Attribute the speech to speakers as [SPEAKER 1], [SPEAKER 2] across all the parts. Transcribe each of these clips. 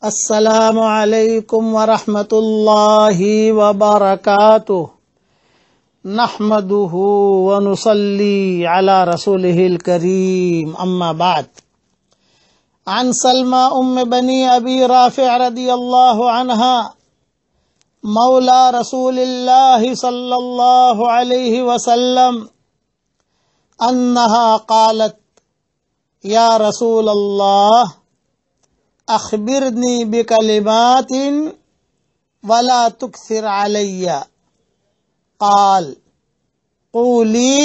[SPEAKER 1] अस्सलामु अलैकुम वरहमतुल्लाहि वबरकातुह। नहमदुहु व नुसल्ली अला रसूलिहिल करीम, अम्मा बाद। अन सलमा उम्म बनी अबी राफि रदियल्लाहु अन्हा मौला रसूलिल्लाहि सल्लल्लाहु अलैहि वसल्लम अन्नहा क़ालत या रसूलल्लाह अखबिरनी बिकलिमातिन वला तुक्सिर अलैया। क़ाल क़ूली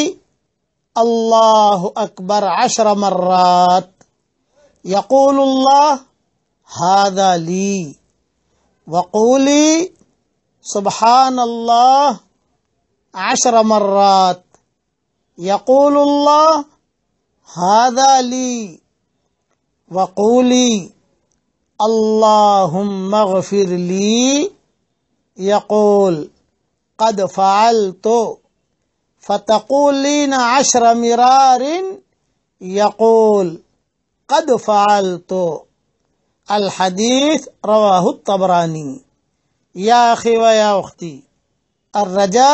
[SPEAKER 1] अल्लाहु अकबर 10 मर्रात यक़ूलुल्लाह हाज़ा ली वक़ूली सुब्हानल्लाह 10 मर्रात यक़ूलुल्लाह हाज़ा ली वक़ूली अल्लाहुम्मा ग़फ़िर ली यक़ूल क़द फ़अल्तु फ़तक़ूलीन 10 मिरारिन यक़ूल क़द फ़अल्तु। अल हदीस रवाहु तबरानी। या अख़ी व या उख़्ती, अर्रजा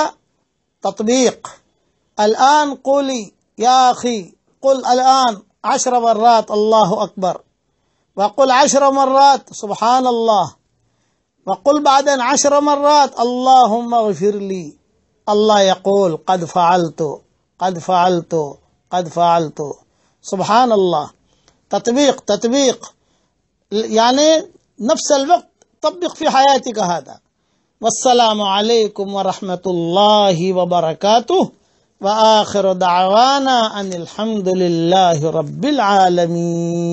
[SPEAKER 1] तत्बीक़। अलआन क़ूली या अख़ी क़ुल अलआन 10 मर्रात अल्लाहु अकबर वक़ुल 10 मर्रात सुब्हानल्लाह वक़ुल बादन 10 मर्रात अल्लाहुम्मा ग़फ़िर ली। अल्लाह यक़ूल क़द फ़अल्तु क़द फ़अल्तु क़द फ़अल्तु। सुब्हानल्लाह। तत्बीक़ तत्बीक़ यानी नफ्सल वक्त तब्बिक़ फ़ी हयातिका हादा। वस्सलामु अलैकुम व रहमतुल्लाहि व बरकातुहु व आखिरु दअवाना अनिल हम्दुलिल्लाहि रब्बिल आलमीन।